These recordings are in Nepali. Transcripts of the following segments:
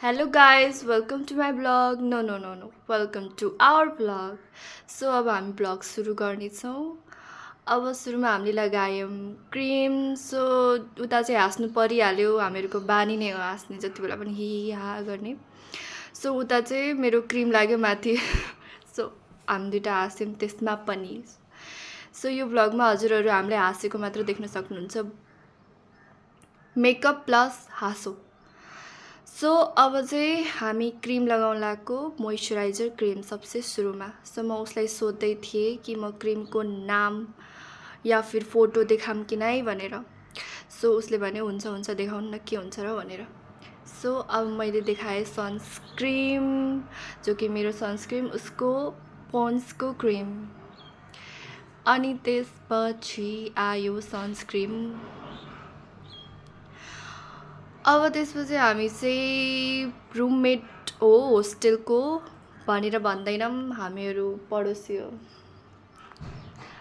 Hello guys, welcome to my vlog. No. Welcome to our vlog. So अब हामी vlog सुरु गर्नेछौँ. अब सुरुमा हामीले लगायौँ क्रिम. सो उता चाहिँ हाँस्नु परिहाल्यो. हामीहरूको बानी नै हो हाँस्ने, जति बेला पनि हि हा गर्ने. सो उता चाहिँ मेरो क्रिम लाग्यो माथि. सो हामी दुइटा हाँस्यौँ त्यसमा पनि. सो यो भ्लगमा हजुरहरू हामीले हाँसेको मात्र देख्न सक्नुहुन्छ. मेकअप प्लस हाँसो. सो अब चाहिँ हामी क्रिम लगाउन लागेको मोइस्चराइजर क्रिम सबसे सुरुमा. सो म उसलाई सोध्दै थिएँ कि म क्रिमको नाम या फिर फोटो देखाऊँ कि नै भनेर. सो उसले भने हुन्छ हुन्छ देखाउनु न के हुन्छ र भनेर. सो अब मैले देखाएँ सनस्क्रिम, जो कि मेरो सनस्क्रिम उसको पोन्ड्सको क्रिम. अनि त्यसपछि आयो सनस्क्रिम. अब त्यसपछि हामी चाहिँ रुममेट हो होस्टेलको भनेर भन्दैनौँ, हामीहरू पडोसी हो.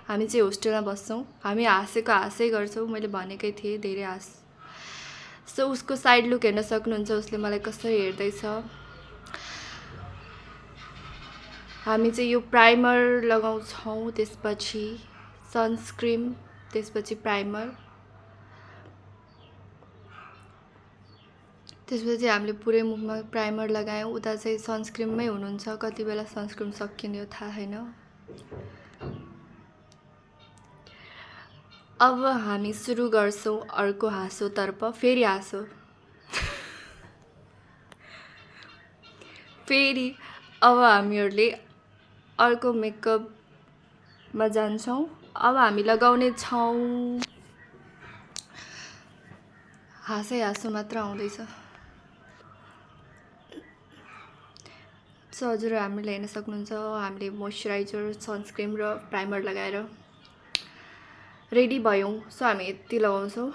हामी चाहिँ होस्टेलमा बस्छौँ. हामी हाँसेको हाँसै गर्छौँ. मैले भनेकै थिएँ धेरै हाँस. सो उसको साइड लुक हेर्न सक्नुहुन्छ, उसले मलाई कसरी हेर्दैछ. हामी चाहिँ यो प्राइमर लगाउँछौँ, त्यसपछि सनस्क्रिम, त्यसपछि प्राइमर. त्यसपछि हामीले पुरै मुखमा प्राइमर लगायौँ. उता चाहिँ सनस्क्रिममै हुनुहुन्छ. कति बेला सनस्क्रिम सकिने थाहा छैन. अब हामी सुरु गर्छौँ अर्को हाँसोतर्फ. फेरि हाँसो. फेरि अब हामीहरूले अर्को मेकअपमा जान्छौँ. अब हामी लगाउने छौँ. हाँसो मात्र आउँदैछ. सो हजुर हामीले हेर्न सक्नुहुन्छ, हामीले मोइस्चराइजर, सनस्क्रिम र प्राइमर लगाएर रेडी भयौँ. सो हामी यति लगाउँछौँ.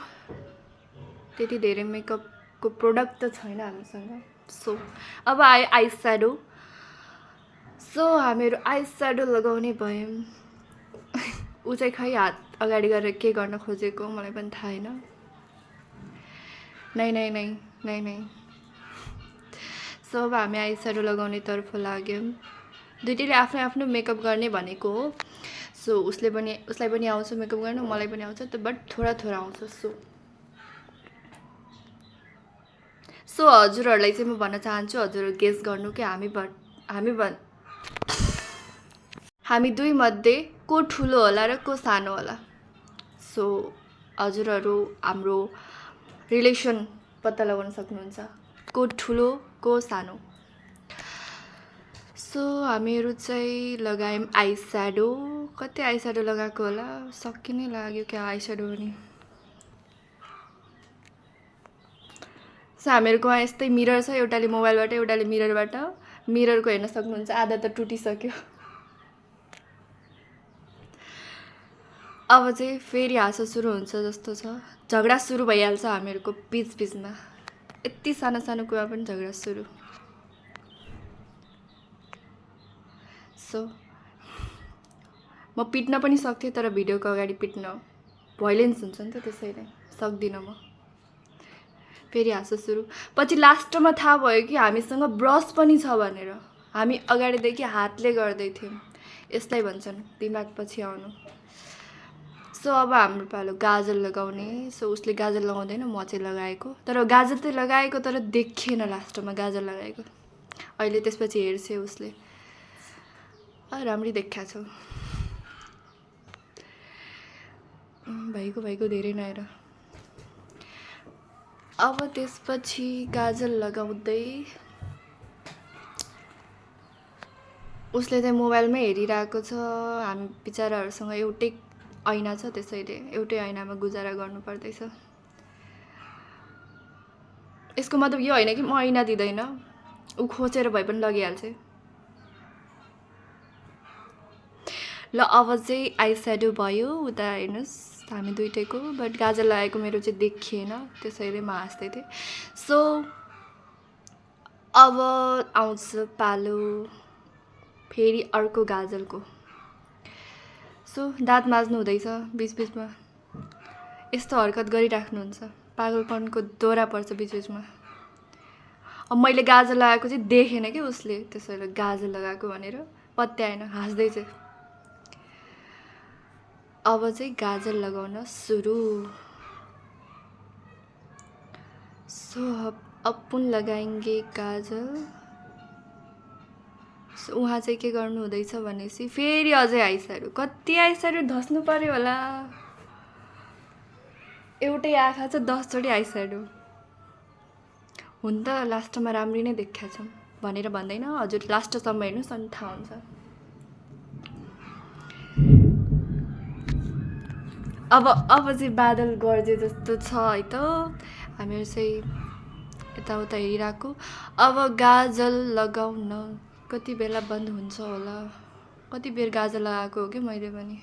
त्यति धेरै मेकअपको प्रोडक्ट त छैन हामीसँग. सो अब आयो आई स्याडो. सो हामीहरू आई स्याडो लगाउने भयौँ. ऊ चाहिँ खै हात अगाडि गरेर के गर्न खोजेको मलाई पनि थाहा छैन. नै. सो अब हामी आई स्याडो लगाउने तर्फ लाग्यौँ. दुइटैले आफ्नो आफ्नो मेकअप गर्ने भनेको हो. सो उसलाई पनि आउँछ मेकअप गर्नु, मलाई पनि आउँछ, बट थोडा आउँछ. सो हजुरहरूलाई चाहिँ म भन्न चाहन्छु, हजुरहरू गेस गर्नु कि हामी दुई मध्ये को ठुलो होला र को सानो होला. सो हजुरहरू हाम्रो रिलेसन पत्ता लगाउन सक्नुहुन्छ, को ठुलो को सानो. सो हामीहरू चाहिँ लगायौँ आई स्याडो. कति आई स्याडो लगाएको होला, सकि नै लाग्यो क्या आई स्याडो पनि. सो हामीहरूकोमा यस्तै मिरर छ, एउटाले मोबाइलबाट एउटाले मिररबाट. मिररको हेर्न सक्नुहुन्छ, आधा त टुटिसक्यो. अब चाहिँ फेरि हाँसो सुरु हुन्छ जस्तो छ. झगडा सुरु भइहाल्छ हामीहरूको बिचमा. यति सानो कुरा पनि झगडा सुरु. सो म पिट्न पनि सक्थेँ, तर भिडियोको अगाडि पिट्न भोइलेन्स हुन्छ नि त, त्यसैले सक्दिनँ म. फेरि हाँसो सुरु. पछि लास्टमा थाहा भयो कि हामीसँग ब्रस पनि छ भनेर. हामी अगाडिदेखि हातले गर्दै थियौँ. यसलाई भन्छन् दिमाग पछि आउनु. सो अब हाम्रो पालो गाजर लगाउने. सो उसले गाजर लगाउँदैन, म चाहिँ लगाएको. तर गाजर चाहिँ लगाएको, तर देखिएन लास्टमा गाजर लगाएको. अहिले त्यसपछि हेर्छ उसले, राम्रै देखा छौ भाइको धेरै नआएर. अब त्यसपछि गाजर लगाउँदै उसले चाहिँ मोबाइलमै हेरिरहेको छ. हामी बिचराहरूसँग एउटै ऐना छ, त्यसैले एउटै ऐनामा गुजारा गर्नु पर्दैछ. यसको मतलब यो होइन कि म ऐना दिँदैन, ऊ खोजेर भए पनि लगिहाल्छ. ल अब चाहिँ आई स्याडो भयो. उता हेर्नुहोस् हामी दुइटैको, बट गाजर लगाएको मेरो चाहिँ देखिएन, त्यसैले म हाँस्दै थिएँ. सो अब आउँछ पालो फेरि अर्को गाजरको. सो दाँत माझ्नु हुँदैछ बिचमा. यस्तो हरकत गरिराख्नुहुन्छ, पागलपनको दोहोरा पर्छ बिचमा. अब मैले गाजर लगाएको चाहिँ देखेन कि उसले त्यसैले गाजर लगाएको भनेर पत्याएन, हाँस्दै चाहिँ। अब चाहिँ गाजर लगाउन सुरु। सो अपन लगाएंगे गाजर। उहाँ चाहिँ के गर्नु हुँदैछ भनेपछि फेरि अझै आइस्याडो, कति आइस्याडो धस्नु पर्यो होला। एउटै आँखा चाहिँ 10 चोटि आइस्याडो। हुन त लास्टमा राम्री नै देखाएको छ भनेर भन्दैन हजुर, लास्टसम्म हेर्नुहोस् अनि थाहा हुन्छ। अब चाहिँ बादल गर्जे जस्तो छ है त, हामीहरू चाहिँ यताउता हेरिरहेको। अब गाजर लगाउन कति बेला बन्द हुन्छ होला, कति बेर गाजर लगाएको हो कि मैले पनि।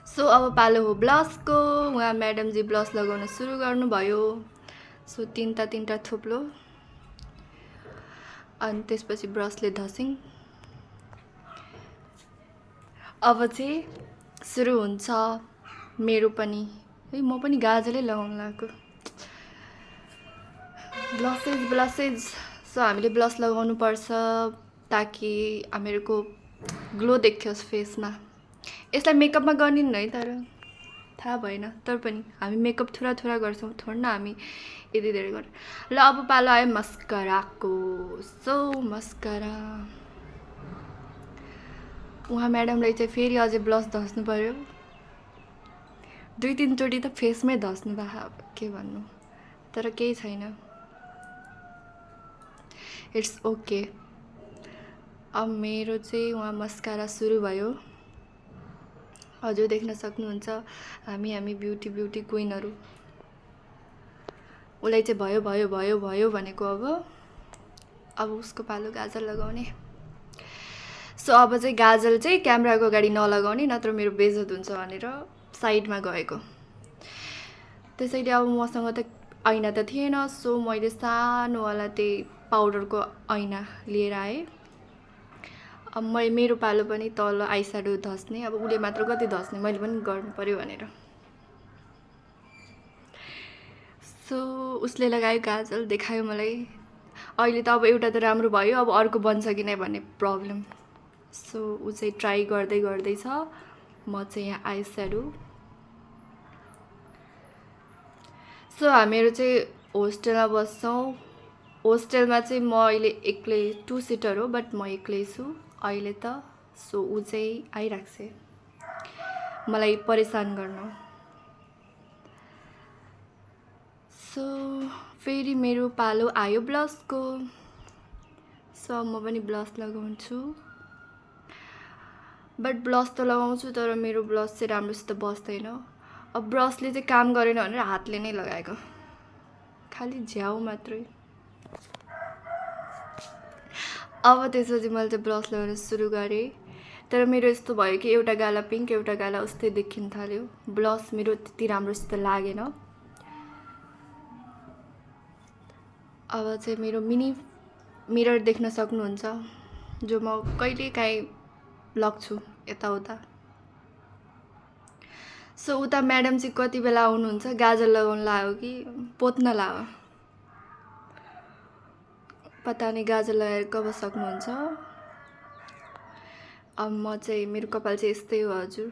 सो अब पालो हो ब्लसको। उहाँ म्याडमजी ब्लस लगाउन सुरु गर्नुभयो। सो तीनटा थोप्लो अनि त्यसपछि ब्रसले धसिङ। अब चाहिँ सुरु हुन्छ मेरो पनि है, म पनि गाजरै लगाउन लागेको। ब्लसेज। सो हामीले ब्लस लगाउनु पर्छ ताकि हामीहरूको ग्लो देखियोस् फेसमा। यसलाई मेकअपमा गर्निन् है, तर थाहा भएन। तर पनि हामी मेकअप थोडा गर्छौँ, थोडा न हामी यति धेरै गर्छ। ल अब पालो आयो मस्काराको। सो मस्कारा उहाँ म्याडमलाई चाहिँ फेरि अझै ब्लस धस्नु पर्यो। 2-3 चोटि त फेसमै धस्नु भयो, अब के भन्नु, तर केही छैन, इट्स ओके। अब मेरो चाहिँ उहाँ मस्कारा सुरु भयो। हजुर देख्न सक्नुहुन्छ हामी ब्युटी क्विनहरू। उसलाई चाहिँ भयो भनेको। अब उसको पालो गाजर लगाउने। सो अब चाहिँ गाजर चाहिँ क्यामेराको अगाडि नलगाउने, नत्र मेरो बेइज्जत हुन्छ भनेर साइडमा गएको। त्यसैले अब मसँग त ऐना त थिएन। सो मैले सानोवाला त्यही पाउडरको ऐना लिएर आएँ। अब मेरो पालो पनि तल आइस्याडो धस्ने। अब उसले मात्र कति धस्ने, मैले पनि गर्नु पर्यो भनेर। सो उसले लगायो गाजर, देखायो मलाई। अहिले त अब एउटा त राम्रो भयो, अब अर्को बन्छ कि नै भन्ने प्रब्लम। सो ऊ चाहिँ ट्राई गर्दैछ। म चाहिँ यहाँ आइस्याडो। सो हामीहरू चाहिँ होस्टेलमा बस्छौँ। होस्टेलमा चाहिँ म अहिले एक्लै 2 सिटर हो, बट म एक्लै छु अहिले त। सो ऊ चाहिँ आइरहेको छ मलाई परेशान गर्न। सो फेरि मेरो पालो आयो ब्लसको। सो म पनि ब्लस लगाउँछु, बट ब्लस त लगाउँछु तर मेरो ब्लस चाहिँ राम्रोसित बस्दैन। अब ब्रसले चाहिँ काम गरेन भनेर हातले नै लगाएको, खालि झ्याउ मात्रै। अब त्यसपछि मैले चाहिँ ब्लस लगाउन सुरु गरेँ, तर मेरो यस्तो भयो कि एउटा गाला पिङ्क एउटा गाला उस्तै देखिन थाल्यो। ब्लस मेरो त्यति राम्रोसित लागेन। अब चाहिँ मेरो मिनी मिरर देख्न सक्नुहुन्छ, जो म कहिलेकाहीँ लग्छु यताउता। सो उता म्याडम चाहिँ कति बेला आउनुहुन्छ, गाजर लगाउन लाग्यो कि पोत्न लाग्यो, पता नै गाजर लगाएर कब सक्नुहुन्छ। अब म चाहिँ मेरो कपाल चाहिँ यस्तै हो हजुर।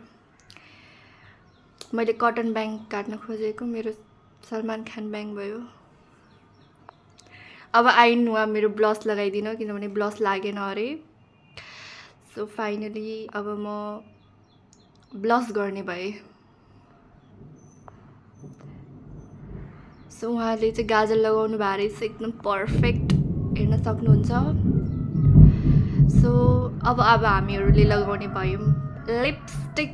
मैले कटन ब्याङ काट्न खोजेको, मेरो सलमान खान ब्याङ भयो। अब आइन उहाँ मेरो ब्लस लगाइदिन, किनभने ब्लस लागेन अरे। सो फाइनली अब म ब्लस गर्ने भएँ। सो उहाँले चाहिँ गाजर लगाउनु भएको रहेछ, एकदम पर्फेक्ट हेर्न सक्नुहुन्छ। सो अब हामीहरूले लगाउने भयौँ लिपस्टिक।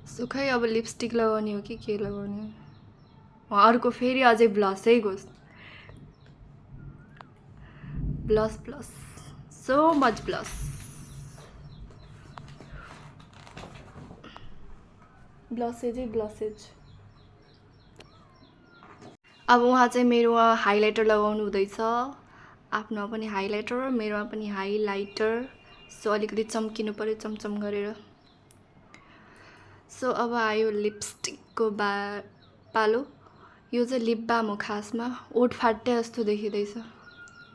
सो खै अब लिपस्टिक लगाउने हो कि के लगाउने हो, अर्को फेरि अझै ब्लसै गोस्। Blush so much blush. Blushes. अब उहाँ चाहिँ मेरो हाइलाइटर लगाउनु हुँदैछ। आफ्नो पनि हाइलाइटर, मेरोमा पनि हाइलाइटर। सो अलिकति चम्किनु पर्यो, चमचम गरेर। सो अब आयो लिपस्टिकको पालो। यो चाहिँ लिप बाम हो खासमा, ओठ फाट्टे जस्तो देखिँदैछ।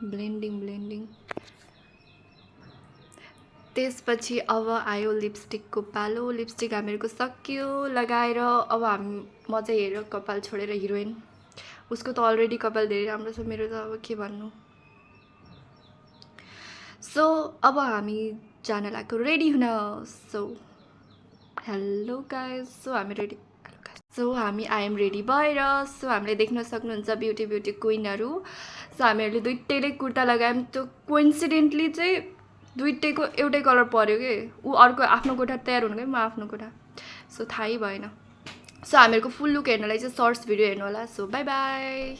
ब्लेन्डिङ। त्यसपछि अब आयो लिपस्टिकको पालो। लिपस्टिक हामीहरूको सक्यो लगाएर। अब म चाहिँ हेर कपाल छोडेर हिरोइन। उसको त अलरेडी कपाल धेरै राम्रो छ, मेरो त अब के भन्नु। सो अब हामी जान लाग्यो रेडी हुन। सो हेलो गाइज, सो हामी रेडी। सो हामी आइएम रेडी भएर। सो हामीले देख्न सक्नुहुन्छ ब्युटी क्विनहरू। सो हामीहरूले दुइटैले कुर्ता लगायौँ। त्यो कोइन्सिडेन्टली चाहिँ दुइटैको एउटै कलर पर्यो कि। ऊ अर्को आफ्नो कोठा तयार हुनु गयो, म आफ्नो कोठा। सो थाहै भएन। सो हामीहरूको फुल लुक हेर्नलाई चाहिँ सर्ट्स भिडियो हेर्नु होला। So by by.